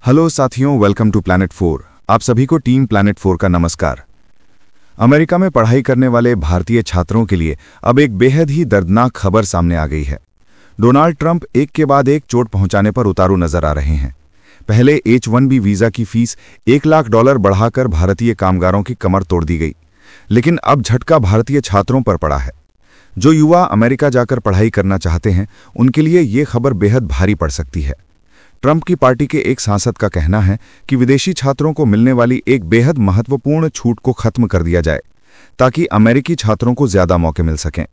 Hello साथियों, welcome to planet 4। आप सभी को टीम प्लैनेट 4 का नमस्कार। अमेरिका में पढ़ाई करने वाले भारतीय छात्रों के लिए अब एक बेहद ही दर्दनाक खबर सामने आ गई है। डोनाल्ड ट्रंप एक के बाद एक चोट पहुंचाने पर उतारू नजर आ रहे हैं। पहले H-1B वीजा की फीस $1 लाख बढ़ाकर भारतीय कामगारों की कमर तोड़ दी गई, लेकिन अब झटका भारतीय छात्रों पर पड़ा है। जो युवा अमेरिका जाकर पढ़ाई करना चाहते हैं, उनके लिए ये खबर बेहद भारी पड़ सकती है। ट्रंप की पार्टी के एक सांसद का कहना है कि विदेशी छात्रों को मिलने वाली एक बेहद महत्वपूर्ण छूट को खत्म कर दिया जाए ताकि अमेरिकी छात्रों को ज्यादा मौके मिल सकें।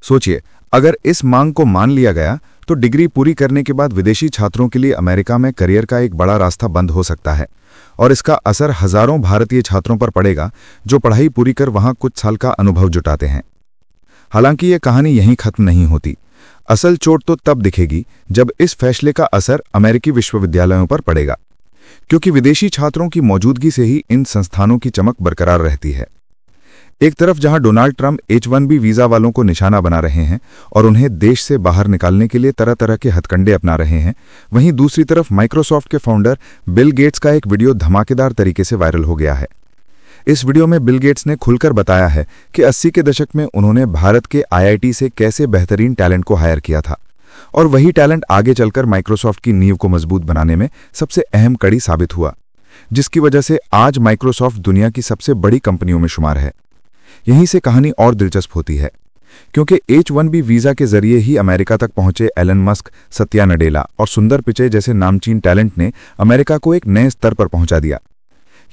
सोचिए, अगर इस मांग को मान लिया गया तो डिग्री पूरी करने के बाद विदेशी छात्रों के लिए अमेरिका में करियर का एक बड़ा रास्ता बंद हो सकता है और इसका असर हजारों भारतीय छात्रों पर पड़ेगा जो पढ़ाई पूरी कर वहां कुछ साल का अनुभव जुटाते हैं। हालांकि ये कहानी यहीं खत्म नहीं होती। असल चोट तो तब दिखेगी जब इस फैसले का असर अमेरिकी विश्वविद्यालयों पर पड़ेगा, क्योंकि विदेशी छात्रों की मौजूदगी से ही इन संस्थानों की चमक बरकरार रहती है। एक तरफ जहां डोनाल्ड ट्रंप H-1B वीजा वालों को निशाना बना रहे हैं और उन्हें देश से बाहर निकालने के लिए तरह तरह के हथकंडे अपना रहे हैं, वहीं दूसरी तरफ माइक्रोसॉफ्ट के फाउंडर बिल गेट्स का एक वीडियो धमाकेदार तरीके से वायरल हो गया है। इस वीडियो में बिल गेट्स ने खुलकर बताया है कि 80 के दशक में उन्होंने भारत के IIT से कैसे बेहतरीन टैलेंट को हायर किया था और वही टैलेंट आगे चलकर माइक्रोसॉफ्ट की नींव को मजबूत बनाने में सबसे अहम कड़ी साबित हुआ, जिसकी वजह से आज माइक्रोसॉफ्ट दुनिया की सबसे बड़ी कंपनियों में शुमार है। यहीं से कहानी और दिलचस्प होती है, क्योंकि H-1B वीजा के जरिए ही अमेरिका तक पहुंचे एलन मस्क, सत्या नडेला और सुंदर पिचई जैसे नामचीन टैलेंट ने अमेरिका को एक नए स्तर पर पहुंचा दिया।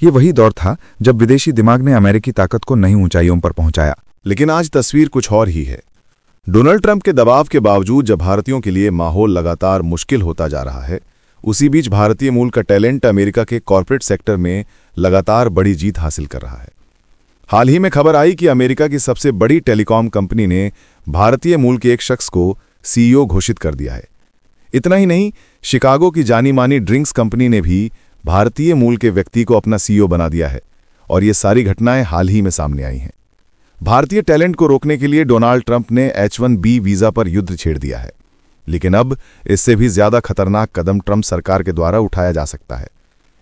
ये वही दौर था जब विदेशी दिमाग ने अमेरिकी ताकत को नई ऊंचाइयों पर पहुंचाया। लेकिन आज तस्वीर कुछ और ही है। डोनाल्ड ट्रंप के दबाव के बावजूद जब भारतीयों के लिए माहौल लगातार मुश्किल होता जा रहा है, उसी बीच भारतीय मूल का टैलेंट अमेरिका के कॉर्पोरेट सेक्टर में लगातार बड़ी जीत हासिल कर रहा है। हाल ही में खबर आई कि अमेरिका की सबसे बड़ी टेलीकॉम कंपनी ने भारतीय मूल के एक शख्स को CEO घोषित कर दिया है। इतना ही नहीं, शिकागो की जानी मानी ड्रिंक्स कंपनी ने भी भारतीय मूल के व्यक्ति को अपना CEO बना दिया है और ये सारी घटनाएं हाल ही में सामने आई हैं। भारतीय टैलेंट को रोकने के लिए डोनाल्ड ट्रंप ने H-1B वीजा पर युद्ध छेड़ दिया है, लेकिन अब इससे भी ज्यादा खतरनाक कदम ट्रंप सरकार के द्वारा उठाया जा सकता है।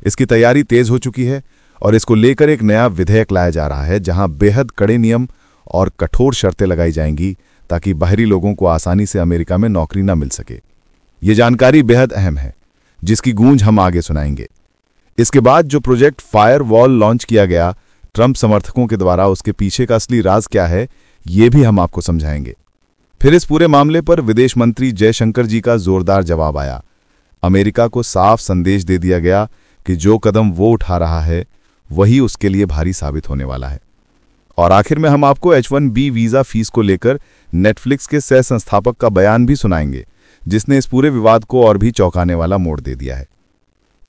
इसकी तैयारी तेज हो चुकी है और इसको लेकर एक नया विधेयक लाया जा रहा है, जहां बेहद कड़े नियम और कठोर शर्तें लगाई जाएंगी ताकि बाहरी लोगों को आसानी से अमेरिका में नौकरी न मिल सके। ये जानकारी बेहद अहम है, जिसकी गूंज हम आगे सुनाएंगे। इसके बाद जो प्रोजेक्ट फायरवॉल लॉन्च किया गया ट्रंप समर्थकों के द्वारा, उसके पीछे का असली राज क्या है, ये भी हम आपको समझाएंगे। फिर इस पूरे मामले पर विदेश मंत्री जयशंकर जी का जोरदार जवाब आया। अमेरिका को साफ संदेश दे दिया गया कि जो कदम वो उठा रहा है वही उसके लिए भारी साबित होने वाला है। और आखिर में हम आपको H-1B वीजा फीस को लेकर नेटफ्लिक्स के सह संस्थापक का बयान भी सुनाएंगे, जिसने इस पूरे विवाद को और भी चौंकाने वाला मोड़ दे दिया है।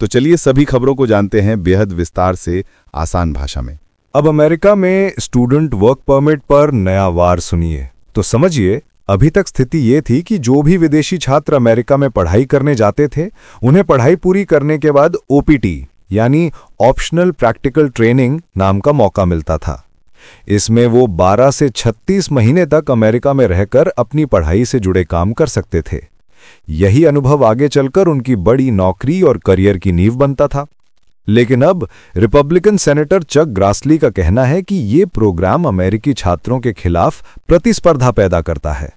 तो चलिए सभी खबरों को जानते हैं बेहद विस्तार से, आसान भाषा में। अब अमेरिका में स्टूडेंट वर्क परमिट पर नया वार सुनिए। तो समझिए, अभी तक स्थिति ये थी कि जो भी विदेशी छात्र अमेरिका में पढ़ाई करने जाते थे, उन्हें पढ़ाई पूरी करने के बाद OPT यानी ऑप्शनल प्रैक्टिकल ट्रेनिंग नाम का मौका मिलता था। इसमें वो 12 से 36 महीने तक अमेरिका में रहकर अपनी पढ़ाई से जुड़े काम कर सकते थे। यही अनुभव आगे चलकर उनकी बड़ी नौकरी और करियर की नींव बनता था। लेकिन अब रिपब्लिकन सेनेटर चक ग्रासली का कहना है कि ये प्रोग्राम अमेरिकी छात्रों के खिलाफ प्रतिस्पर्धा पैदा करता है।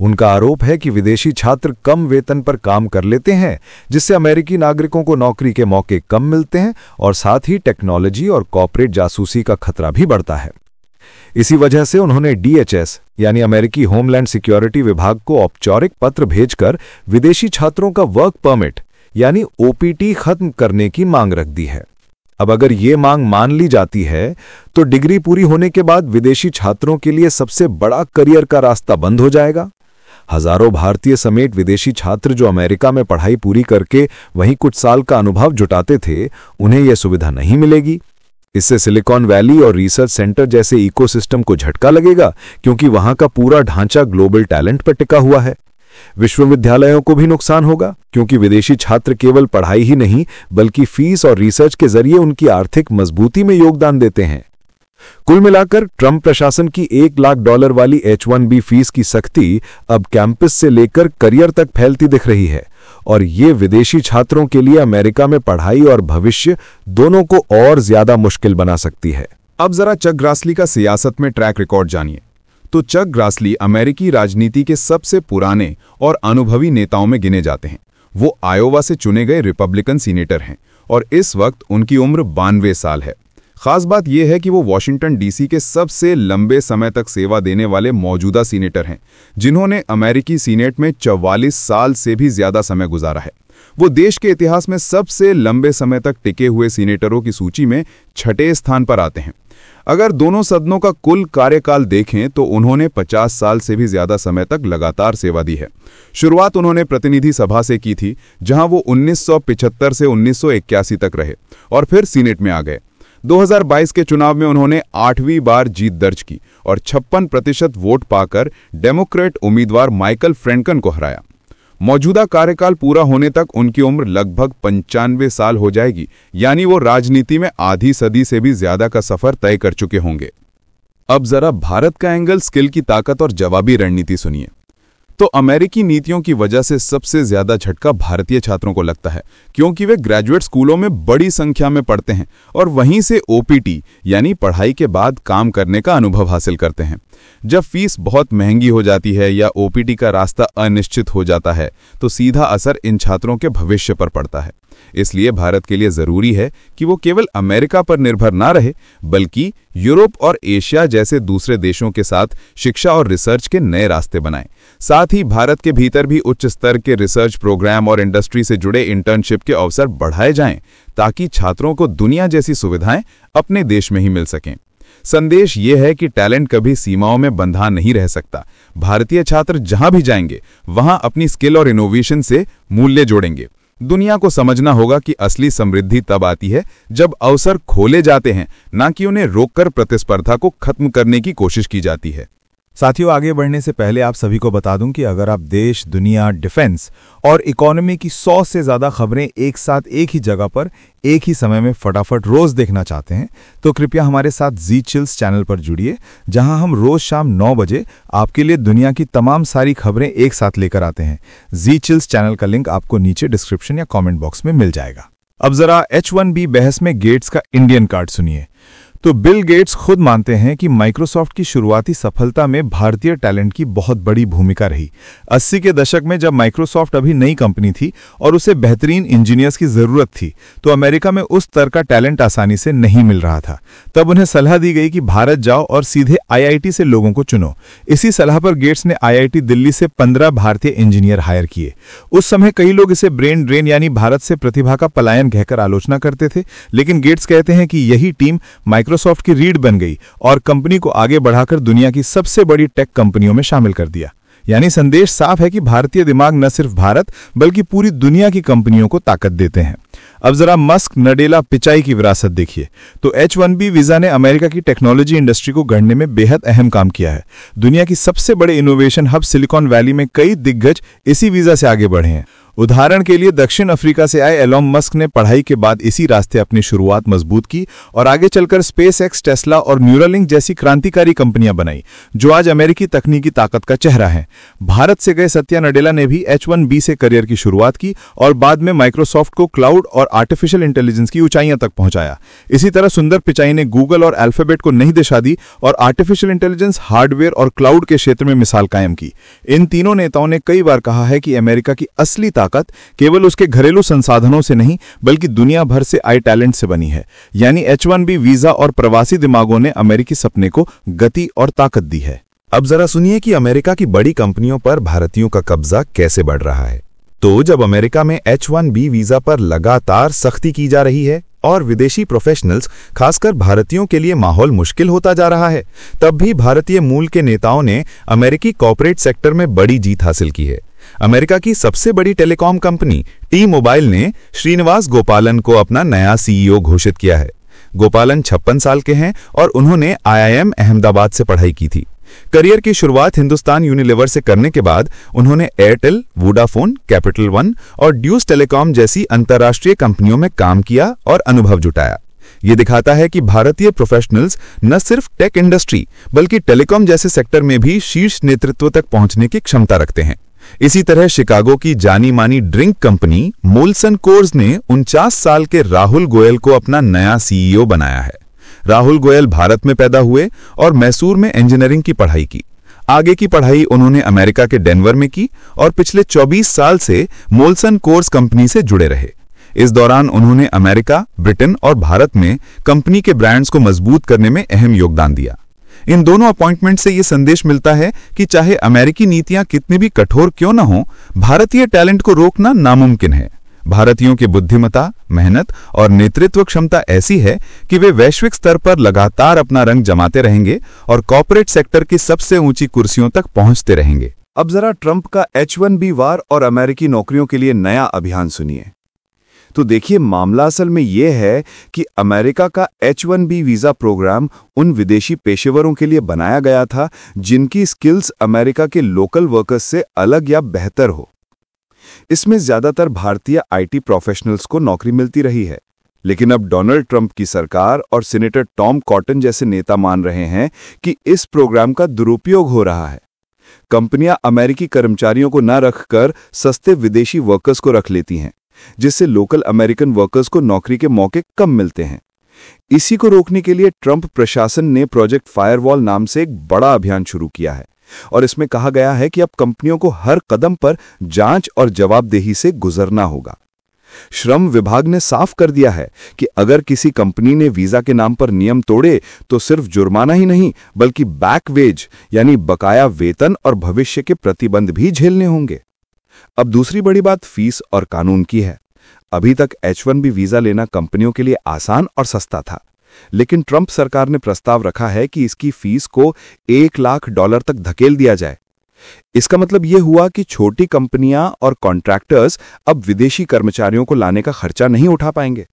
उनका आरोप है कि विदेशी छात्र कम वेतन पर काम कर लेते हैं, जिससे अमेरिकी नागरिकों को नौकरी के मौके कम मिलते हैं और साथ ही टेक्नोलॉजी और कॉर्पोरेट जासूसी का खतरा भी बढ़ता है। इसी वजह से उन्होंने DHS यानी अमेरिकी होमलैंड सिक्योरिटी विभाग को औपचारिक पत्र भेजकर विदेशी छात्रों का वर्क परमिट यानी OPT खत्म करने की मांग रख दी है। अब अगर ये मांग मान ली जाती है तो डिग्री पूरी होने के बाद विदेशी छात्रों के लिए सबसे बड़ा करियर का रास्ता बंद हो जाएगा। हजारों भारतीय समेत विदेशी छात्र जो अमेरिका में पढ़ाई पूरी करके वहीं कुछ साल का अनुभव जुटाते थे, उन्हें यह सुविधा नहीं मिलेगी। इससे सिलिकॉन वैली और रिसर्च सेंटर जैसे इकोसिस्टम को झटका लगेगा, क्योंकि वहां का पूरा ढांचा ग्लोबल टैलेंट पर टिका हुआ है। विश्वविद्यालयों को भी नुकसान होगा, क्योंकि विदेशी छात्र केवल पढ़ाई ही नहीं बल्कि फीस और रिसर्च के जरिए उनकी आर्थिक मजबूती में योगदान देते हैं। कुल मिलाकर ट्रंप प्रशासन की $1 लाख वाली H-1B फीस की सख्ती अब कैंपस से लेकर करियर तक फैलती दिख रही है और ये विदेशी छात्रों के लिए अमेरिका में पढ़ाई और भविष्य दोनों को और ज्यादा मुश्किल बना सकती है। अब जरा चक ग्रासली का सियासत में ट्रैक रिकॉर्ड जानिए। तो चक ग्रासली अमेरिकी राजनीति के सबसे पुराने और अनुभवी नेताओं में गिने जाते हैं। वो आयोवा से चुने गए रिपब्लिकन सीनेटर हैं और इस वक्त उनकी उम्र 92 साल है। खास बात यह है कि वो वॉशिंगटन डीसी के सबसे लंबे समय तक सेवा देने वाले मौजूदा सीनेटर हैं, जिन्होंने अमेरिकी सीनेट में 44 साल से भी ज्यादा समय गुजारा है। वो देश के इतिहास में सबसे लंबे समय तक टिके हुए सीनेटरों की सूची में 6ठे स्थान पर आते हैं। अगर दोनों सदनों का कुल कार्यकाल देखें तो उन्होंने 50 साल से भी ज्यादा समय तक लगातार सेवा दी है। शुरुआत उन्होंने प्रतिनिधि सभा से की थी, जहां वो 1975 से 1981 तक रहे और फिर सीनेट में आ गए। 2022 के चुनाव में उन्होंने 8वीं बार जीत दर्ज की और 56% वोट पाकर डेमोक्रेट उम्मीदवार माइकल फ्रेंकन को हराया। मौजूदा कार्यकाल पूरा होने तक उनकी उम्र लगभग 95 साल हो जाएगी, यानी वो राजनीति में आधी सदी से भी ज्यादा का सफर तय कर चुके होंगे। अब जरा भारत का एंगल, स्किल की ताकत और जवाबी रणनीति सुनिए। तो अमेरिकी नीतियों की वजह से सबसे ज्यादा झटका भारतीय छात्रों को लगता है, क्योंकि वे ग्रेजुएट स्कूलों में बड़ी संख्या में पढ़ते हैं और वहीं से ओपीटी यानी पढ़ाई के बाद काम करने का अनुभव हासिल करते हैं। जब फीस बहुत महंगी हो जाती है या ओपीटी का रास्ता अनिश्चित हो जाता है तो सीधा असर इन छात्रों के भविष्य पर पड़ता है। इसलिए भारत के लिए जरूरी है कि वो केवल अमेरिका पर निर्भर ना रहे, बल्कि यूरोप और एशिया जैसे दूसरे देशों के साथ शिक्षा और रिसर्च के नए रास्ते बनाएं। साथ ही भारत के भीतर भी उच्च स्तर के रिसर्च प्रोग्राम और इंडस्ट्री से जुड़े इंटर्नशिप के अवसर बढ़ाए जाएं, ताकि छात्रों को दुनिया जैसी सुविधाएं अपने देश में ही मिल सकें। संदेश ये है कि टैलेंट कभी सीमाओं में बंधा नहीं रह सकता। भारतीय छात्र जहां भी जाएंगे वहां अपनी स्किल और इनोवेशन से मूल्य जोड़ेंगे। दुनिया को समझना होगा कि असली समृद्धि तब आती है जब अवसर खोले जाते हैं, ना कि उन्हें रोककर प्रतिस्पर्धा को खत्म करने की कोशिश की जाती है। साथियों, आगे बढ़ने से पहले आप सभी को बता दूं कि अगर आप देश, दुनिया, डिफेंस और इकोनॉमी की 100 से ज़्यादा खबरें एक साथ एक ही जगह पर एक ही समय में फटाफट रोज़ देखना चाहते हैं तो कृपया हमारे साथ जी चिल्स चैनल पर जुड़िए, जहां हम रोज़ शाम 9 बजे आपके लिए दुनिया की तमाम सारी खबरें एक साथ लेकर आते हैं। जी चिल्स चैनल का लिंक आपको नीचे डिस्क्रिप्शन या कॉमेंट बॉक्स में मिल जाएगा। अब जरा H-1B बहस में गेट्स का इंडियन कार्ड सुनिए। तो बिल गेट्स खुद मानते हैं कि माइक्रोसॉफ्ट की शुरुआती सफलता में भारतीय टैलेंट की बहुत बड़ी भूमिका रही। 80 के दशक में जब माइक्रोसॉफ्ट अभी नई कंपनी थी और उसे बेहतरीन इंजीनियर्स की जरूरत थी, तो अमेरिका में उस स्तर का टैलेंट आसानी से नहीं मिल रहा था। तब उन्हें सलाह दी गई कि भारत जाओ और सीधे IIT से लोगों को चुनो। इसी सलाह पर गेट्स ने IIT दिल्ली से 15 भारतीय इंजीनियर हायर किए। उस समय कई लोग इसे ब्रेन ड्रेन यानी भारत से प्रतिभा का पलायन कहकर आलोचना करते थे, लेकिन गेट्स कहते हैं कि यही टीम माइक्रोसॉफ्ट की रीढ़ बन गई और कंपनी को आगे बढ़ाकर दुनिया की सबसे बड़ी टेक कंपनियों में शामिल कर दिया। यानी संदेश साफ है कि भारतीय दिमाग न सिर्फ भारत बल्कि पूरी दुनिया की कंपनियों को ताकत देते हैं। अब जरा मस्क, नडेला, पिचाई की विरासत देखिए। तो H-1B वीजा ने अमेरिका की टेक्नोलॉजी इंडस्ट्री को गढ़ने में बेहद अहम काम किया है। दुनिया की सबसे बड़े इनोवेशन हब सिलिकॉन वैली में कई दिग्गज इसी वीजा से आगे बढ़े हैं। उदाहरण के लिए दक्षिण अफ्रीका से आए एलोन मस्क ने पढ़ाई के बाद इसी रास्ते अपनी शुरुआत मजबूत की और आगे चलकर स्पेसएक्स, टेस्ला और न्यूरालिंक जैसी क्रांतिकारी कंपनियां बनाई, जो आज अमेरिकी तकनीकी ताकत का चेहरा है। भारत से गए सत्या नडेला ने भी H-1B से करियर की शुरुआत की और बाद में माइक्रोसॉफ्ट को क्लाउड और आर्टिफिशियल इंटेलिजेंस की ऊंचाइयों तक पहुंचाया। इसी तरह सुंदर पिचाई ने गूगल और अल्फाबेट को नई दिशा दी और आर्टिफिशियल इंटेलिजेंस, हार्डवेयर और क्लाउड के क्षेत्र में मिसाल कायम की। इन तीनों नेताओं ने कई बार कहा है कि अमेरिका की असली ताकत केवल उसके घरेलू संसाधनों से नहीं बल्कि दुनिया भर से आए टैलेंट से बनी है। यानी H-1B वीजा और प्रवासी दिमागों ने अमेरिकी सपने को गति और ताकत दी है। अब जरा सुनिए कि अमेरिका की बड़ी कंपनियों पर भारतीयों का कब्जा कैसे बढ़ रहा है। तो जब अमेरिका में H-1B वीजा पर लगातार सख्ती की जा रही है और विदेशी प्रोफेशनल्स, खासकर भारतीयों के लिए माहौल मुश्किल होता जा रहा है, तब भी भारतीय मूल के नेताओं ने अमेरिकी कॉर्पोरेट सेक्टर में बड़ी जीत हासिल की है। अमेरिका की सबसे बड़ी टेलीकॉम कंपनी T-Mobile ने श्रीनिवास गोपालन को अपना नया CEO घोषित किया है। गोपालन 56 साल के हैं और उन्होंने IIM अहमदाबाद से पढ़ाई की थी। करियर की शुरुआत हिंदुस्तान यूनिलीवर से करने के बाद उन्होंने एयरटेल, वोडाफोन, कैपिटल वन और ड्यूस टेलीकॉम जैसी अंतर्राष्ट्रीय कंपनियों में काम किया और अनुभव जुटाया। ये दिखाता है कि भारतीय प्रोफेशनल्स न सिर्फ टेक इंडस्ट्री बल्कि टेलीकॉम जैसे सेक्टर में भी शीर्ष नेतृत्व तक पहुंचने की क्षमता रखते हैं। इसी तरह शिकागो की जानी मानी ड्रिंक कंपनी मोल्सन कोर्स ने 49 साल के राहुल गोयल को अपना नया सीईओ बनाया है। राहुल गोयल भारत में पैदा हुए और मैसूर में इंजीनियरिंग की पढ़ाई की। आगे की पढ़ाई उन्होंने अमेरिका के डेनवर में की और पिछले 24 साल से मोल्सन कोर्स कंपनी से जुड़े रहे। इस दौरान उन्होंने अमेरिका, ब्रिटेन और भारत में कंपनी के ब्रांड्स को मजबूत करने में अहम योगदान दिया। इन दोनों अपॉइंटमेंट से यह संदेश मिलता है कि चाहे अमेरिकी नीतियां कितनी भी कठोर क्यों न हो, भारतीय टैलेंट को रोकना नामुमकिन है। भारतीयों की बुद्धिमत्ता, मेहनत और नेतृत्व क्षमता ऐसी है कि वे वैश्विक स्तर पर लगातार अपना रंग जमाते रहेंगे और कॉर्पोरेट सेक्टर की सबसे ऊंची कुर्सियों तक पहुंचते रहेंगे। अब जरा ट्रंप का H-1B वार और अमेरिकी नौकरियों के लिए नया अभियान सुनिए। तो देखिए, मामला असल में यह है कि अमेरिका का H-1B वीजा प्रोग्राम उन विदेशी पेशेवरों के लिए बनाया गया था जिनकी स्किल्स अमेरिका के लोकल वर्कर्स से अलग या बेहतर हो। इसमें ज्यादातर भारतीय आईटी प्रोफेशनल्स को नौकरी मिलती रही है, लेकिन अब डोनाल्ड ट्रंप की सरकार और सीनेटर टॉम कॉटन जैसे नेता मान रहे हैं कि इस प्रोग्राम का दुरुपयोग हो रहा है। कंपनियां अमेरिकी कर्मचारियों को न रखकर सस्ते विदेशी वर्कर्स को रख लेती हैं, जिससे लोकल अमेरिकन वर्कर्स को नौकरी के मौके कम मिलते हैं। इसी को रोकने के लिए ट्रंप प्रशासन ने प्रोजेक्ट फायरवॉल नाम से एक बड़ा अभियान शुरू किया है और इसमें कहा गया है कि अब कंपनियों को हर कदम पर जांच और जवाबदेही से गुजरना होगा। श्रम विभाग ने साफ कर दिया है कि अगर किसी कंपनी ने वीजा के नाम पर नियम तोड़े तो सिर्फ जुर्माना ही नहीं बल्कि बैक वेज यानी बकाया वेतन और भविष्य के प्रतिबंध भी झेलने होंगे। अब दूसरी बड़ी बात फीस और कानून की है। अभी तक H-1B वीजा लेना कंपनियों के लिए आसान और सस्ता था, लेकिन ट्रंप सरकार ने प्रस्ताव रखा है कि इसकी फीस को $1 लाख तक धकेल दिया जाए। इसका मतलब यह हुआ कि छोटी कंपनियां और कॉन्ट्रैक्टर्स अब विदेशी कर्मचारियों को लाने का खर्चा नहीं उठा पाएंगे।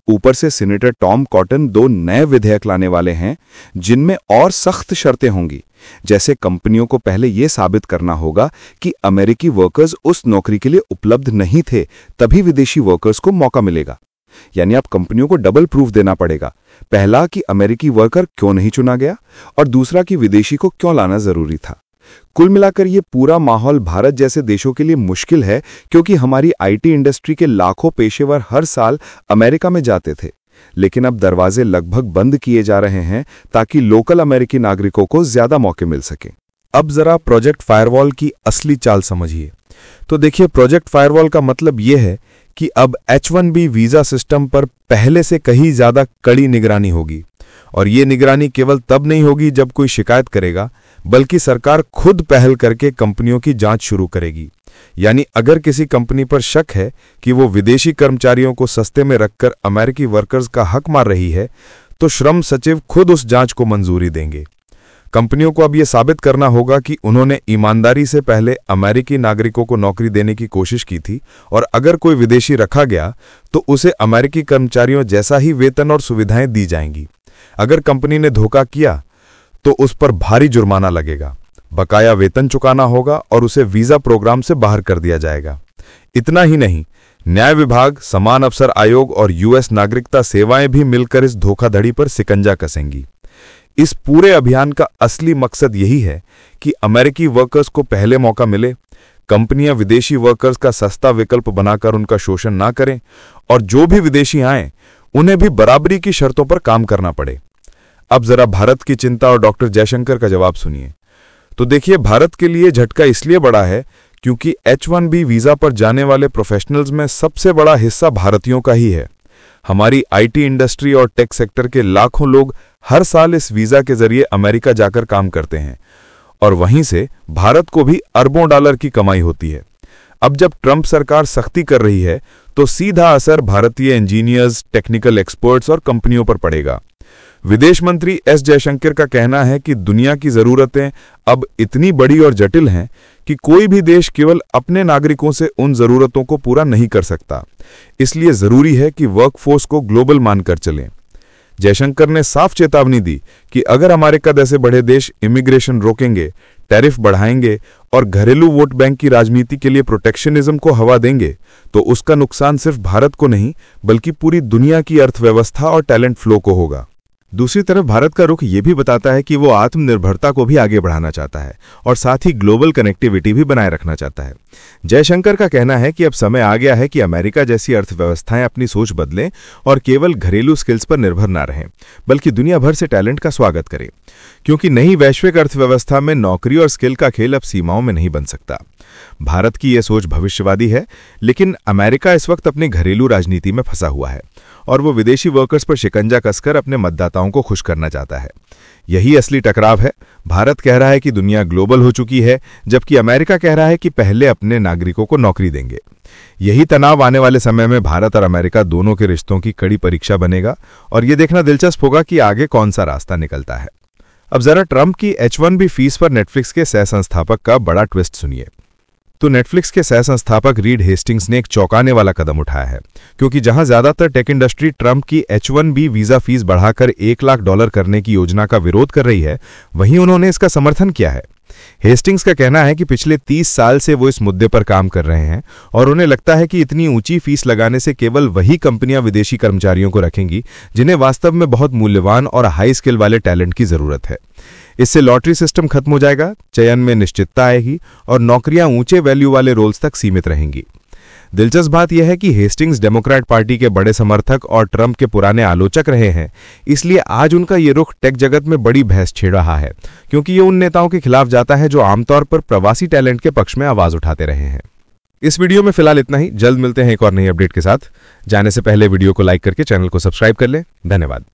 ऊपर से सीनेटर टॉम कॉटन 2 नए विधेयक लाने वाले हैं जिनमें और सख्त शर्तें होंगी, जैसे कंपनियों को पहले यह साबित करना होगा कि अमेरिकी वर्कर्स उस नौकरी के लिए उपलब्ध नहीं थे, तभी विदेशी वर्कर्स को मौका मिलेगा। यानी अब कंपनियों को डबल प्रूफ देना पड़ेगा, पहला कि अमेरिकी वर्कर क्यों नहीं चुना गया और दूसरा कि विदेशी को क्यों लाना जरूरी था। कुल मिलाकर ये पूरा माहौल भारत जैसे देशों के लिए मुश्किल है, क्योंकि हमारी आईटी इंडस्ट्री के लाखों पेशेवर हर साल अमेरिका में जाते थे, लेकिन अब दरवाजे लगभग बंद किए जा रहे हैं ताकि लोकल अमेरिकी नागरिकों को ज्यादा मौके मिल सके। अब जरा प्रोजेक्ट फायरवॉल की असली चाल समझिए। तो देखिए, प्रोजेक्ट फायरवॉल का मतलब यह है कि अब H-1B वीजा सिस्टम पर पहले से कहीं ज्यादा कड़ी निगरानी होगी, और ये निगरानी केवल तब नहीं होगी जब कोई शिकायत करेगा, बल्कि सरकार खुद पहल करके कंपनियों की जांच शुरू करेगी। यानी अगर किसी कंपनी पर शक है कि वो विदेशी कर्मचारियों को सस्ते में रखकर अमेरिकी वर्कर्स का हक मार रही है, तो श्रम सचिव खुद उस जांच को मंजूरी देंगे। कंपनियों को अब यह साबित करना होगा कि उन्होंने ईमानदारी से पहले अमेरिकी नागरिकों को नौकरी देने की कोशिश की थी, और अगर कोई विदेशी रखा गया तो उसे अमेरिकी कर्मचारियों जैसा ही वेतन और सुविधाएं दी जाएंगी। अगर कंपनी ने धोखा किया तो उस पर भारी जुर्माना लगेगा, बकाया वेतन चुकाना होगा और उसे वीजा प्रोग्राम से बाहर कर दिया जाएगा। इतना ही नहीं, न्याय विभाग, समान अवसर आयोग और यूएस नागरिकता सेवाएं भी मिलकर इस धोखाधड़ी पर सिकंजा कसेंगी। इस पूरे अभियान का असली मकसद यही है कि अमेरिकी वर्कर्स को पहले मौका मिले, कंपनियां विदेशी वर्कर्स का सस्ता विकल्प बनाकर उनका शोषण ना करें, और जो भी विदेशी आएं उन्हें भी बराबरी की शर्तों पर काम करना पड़े। अब जरा भारत की चिंता और डॉक्टर जयशंकर का जवाब सुनिए। तो देखिए, भारत के लिए झटका इसलिए बड़ा है क्योंकि H-1B वीजा पर जाने वाले प्रोफेशनल्स में सबसे बड़ा हिस्सा भारतीयों का ही है। हमारी आईटी इंडस्ट्री और टेक सेक्टर के लाखों लोग हर साल इस वीजा के जरिए अमेरिका जाकर काम करते हैं, और वहीं से भारत को भी अरबों डॉलर की कमाई होती है। अब जब ट्रंप सरकार सख्ती कर रही है तो सीधा असर भारतीय इंजीनियर्स, टेक्निकल एक्सपर्ट्स और कंपनियों पर पड़ेगा। विदेश मंत्री एस जयशंकर का कहना है कि दुनिया की जरूरतें अब इतनी बड़ी और जटिल हैं कि कोई भी देश केवल अपने नागरिकों से उन जरूरतों को पूरा नहीं कर सकता। इसलिए जरूरी है कि वर्कफोर्स को ग्लोबल मानकर चलें। जयशंकर ने साफ चेतावनी दी कि अगर अमेरिका जैसे बड़े देश इमिग्रेशन रोकेंगे, टैरिफ बढ़ाएंगे और घरेलू वोट बैंक की राजनीति के लिए प्रोटेक्शनिज्म को हवा देंगे तो उसका नुकसान सिर्फ भारत को नहीं बल्कि पूरी दुनिया की अर्थव्यवस्था और टैलेंट फ्लो को होगा। दूसरी तरफ भारत का रुख ये भी बताता है कि वो आत्मनिर्भरता को भी आगे बढ़ाना चाहता है और साथ ही ग्लोबल कनेक्टिविटी भी बनाए रखना चाहता है। जयशंकर का कहना है कि अब समय आ गया है कि अमेरिका जैसी अर्थव्यवस्थाएं अपनी सोच बदलें और केवल घरेलू स्किल्स पर निर्भर ना रहें बल्कि दुनिया भर से टैलेंट का स्वागत करें, क्योंकि नई वैश्विक अर्थव्यवस्था में नौकरी और स्किल का खेल अब सीमाओं में नहीं बन सकता। भारत की यह सोच भविष्यवादी है, लेकिन अमेरिका इस वक्त अपनी घरेलू राजनीति में फंसा हुआ है और वो विदेशी वर्कर्स पर शिकंजा कसकर अपने मतदाताओं को खुश करना चाहता है। यही असली टकराव है। भारत कह रहा है कि दुनिया ग्लोबल हो चुकी है, जबकि अमेरिका कह रहा है कि पहले अपने नागरिकों को नौकरी देंगे। यही तनाव आने वाले समय में भारत और अमेरिका दोनों के रिश्तों की कड़ी परीक्षा बनेगा और ये देखना दिलचस्प होगा कि आगे कौन सा रास्ता निकलता है। अब जरा ट्रंप की H-1B फीस पर नेटफ्लिक्स के सह संस्थापक का बड़ा ट्विस्ट सुनिए। तो नेटफ्लिक्स के सह संस्थापक रीड हेस्टिंग्स ने एक चौंकाने वाला कदम उठाया है, क्योंकि जहां ज्यादातर टेक इंडस्ट्री ट्रंप की H-1B वीजा फीस बढ़ाकर $1 लाख करने की योजना का विरोध कर रही है, वहीं उन्होंने इसका समर्थन किया है। हेस्टिंग्स का कहना है कि पिछले 30 साल से वो इस मुद्दे पर काम कर रहे हैं और उन्हें लगता है कि इतनी ऊंची फीस लगाने से केवल वही कंपनियां विदेशी कर्मचारियों को रखेंगी जिन्हें वास्तव में बहुत मूल्यवान और हाई स्किल वाले टैलेंट की जरूरत है। इससे लॉटरी सिस्टम खत्म हो जाएगा, चयन में निश्चितता आएगी और नौकरियां ऊंचे वैल्यू वाले रोल्स तक सीमित रहेंगी। दिलचस्प बात यह है कि हेस्टिंग्स डेमोक्रेट पार्टी के बड़े समर्थक और ट्रंप के पुराने आलोचक रहे हैं, इसलिए आज उनका ये रुख टेक जगत में बड़ी बहस छेड़ रहा है, क्योंकि ये उन नेताओं के खिलाफ जाता है जो आमतौर पर प्रवासी टैलेंट के पक्ष में आवाज उठाते रहे हैं। इस वीडियो में फिलहाल इतना ही। जल्द मिलते हैं एक और नई अपडेट के साथ। जाने से पहले वीडियो को लाइक करके चैनल को सब्सक्राइब कर लें। धन्यवाद।